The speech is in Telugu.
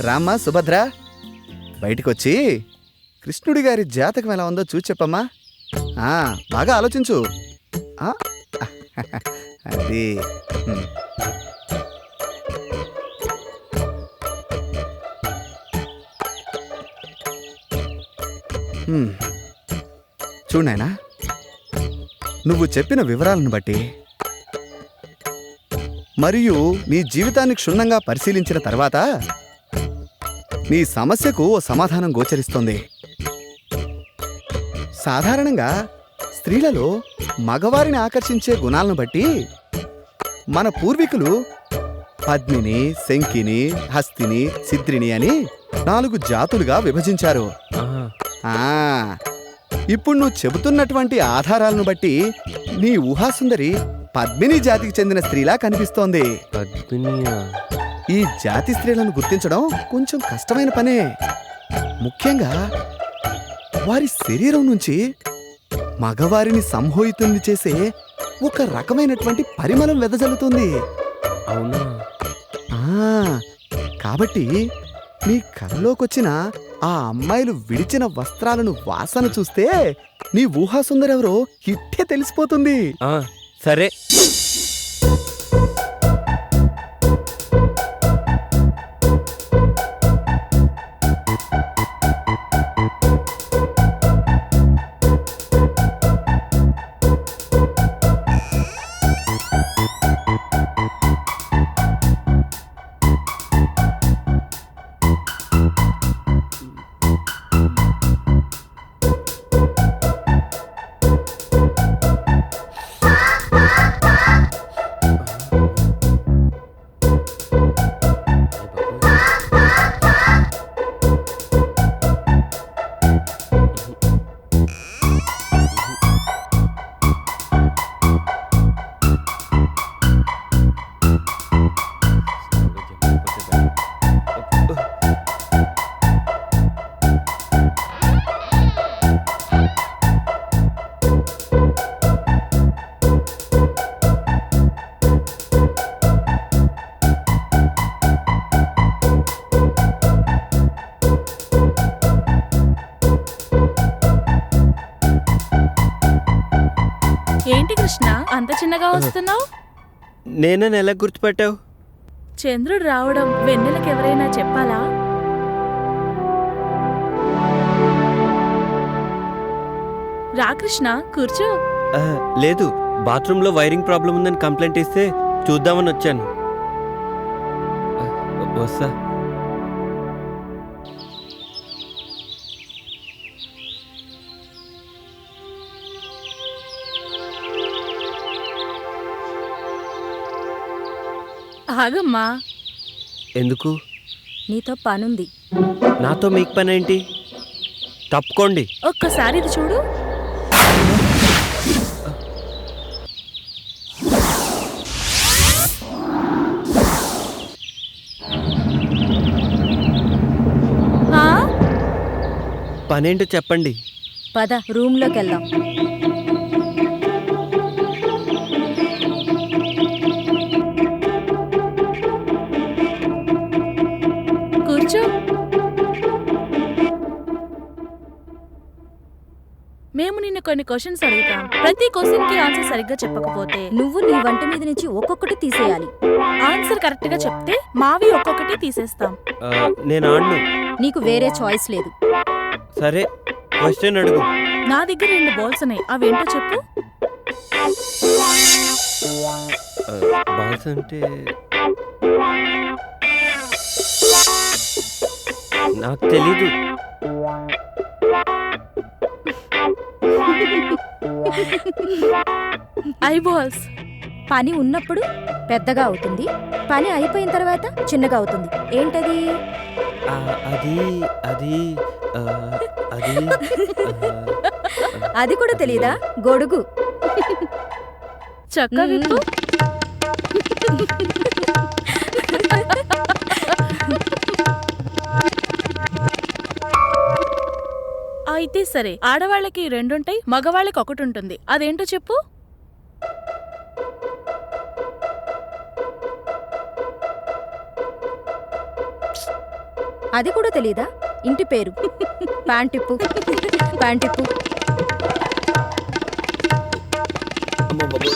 రామ్మా సుభద్ర, బయటికొచ్చి కృష్ణుడి గారి జాతకం ఎలా ఉందో చూసి చెప్పమ్మా. బాగా ఆలోచించు. అది చూడాయనా, నువ్వు చెప్పిన వివరాలను బట్టి మరియు నీ జీవితాన్ని క్షుణ్ణంగా పరిశీలించిన తర్వాత నీ సమస్యకు ఓ సమాధానం గోచరిస్తోంది. సాధారణంగా స్త్రీలలో మగవారిని ఆకర్షించే గుణాలను బట్టి మన పూర్వీకులు పద్మిని, శంకిని, హస్తిని, సిద్రిని అని 4 జాతులుగా విభజించారు. ఇప్పుడు నువ్వు చెబుతున్నటువంటి ఆధారాలను బట్టి నీ ఊహాసుందరి పద్మిని జాతికి చెందిన స్త్రీలా కనిపిస్తోంది. ఈ జాతి స్త్రీలను గుర్తించడం కొంచెం కష్టమైన పనే. ముఖ్యంగా వారి శరీరం నుంచి మగవారిని సంమోహితుల్ని చేసే ఒక రకమైనటువంటి పరిమళం వెదజల్లుతుంది. అవునా? కాబట్టి నీ కలలోకొచ్చిన ఆ అమ్మాయిలు విడిచిన వస్త్రాలను వాసన చూస్తే నీ ఊహాసుందరెవరో ఇట్టే తెలిసిపోతుంది. సరే. ఏంటి కృష్ణ, అంత చిన్నగా వస్తున్నావు? నేనని ఎలా గుర్తుపట్టావు? చంద్రుడు రావడం వెన్నెలకు ఎవరైనా చెప్పాలా? రా కృష్ణ, కూర్చో. లేదు, బాత్రూంలో వైరింగ్ ప్రాబ్లం ఉందని కంప్లైంట్ ఇస్తే చూద్దామని వచ్చాను. వస్తా. ఆగమ్మా. ఎందుకు? నీతో పనుంది. నాతో మీకు పని ఏంటి? తప్పుకోండి. ఒక్కసారి ఇది చూడు. పనేంటో చెప్పండి. పద, రూమ్లోకి వెళ్దాం. కూర్చో. మేము నిన్ను కొన్ని క్వశ్చన్స్ అడుగుతాం. ప్రతి క్వశ్చన్ కి ఆన్సర్ సరిగ్గా చెప్పకపోతే నువ్వు నీ వంట మీద నుంచి ఒక్కొక్కటి తీసేయాలి. ఆన్సర్ కరెక్ట్ గా చెప్తే మావి ఒక్కొక్కటి తీసేస్తాం. నేను ఆడను. నీకు వేరే చాయిస్ లేదు. సరే, క్వశ్చన్ అడుగు. నా దగ్గర 2 బాల్స్ ఉన్నాయి, అవేంటో చెప్పు. బాల్స్ అంటే నాకు తెలీదు. I balls. పని ఉన్నప్పుడు పెద్దగా అవుతుంది, పని అయిపోయిన తర్వాత చిన్నగా అవుతుంది. ఏంటది? అది అది అది అది కూడా తెలీదా? గొడుగు. చక్కా విప్పు. అయితే సరే, ఆడవాళ్ళకి 2 ఉంటాయి, మగవాళ్ళకి 1 ఉంటుంది. అదేంటో చెప్పు. అది కూడా తెలీదా? ఇంటి పేరు. ప్యాంటిప్పు. ప్యాంటిప్పు. అమ్మో బాబోయ్.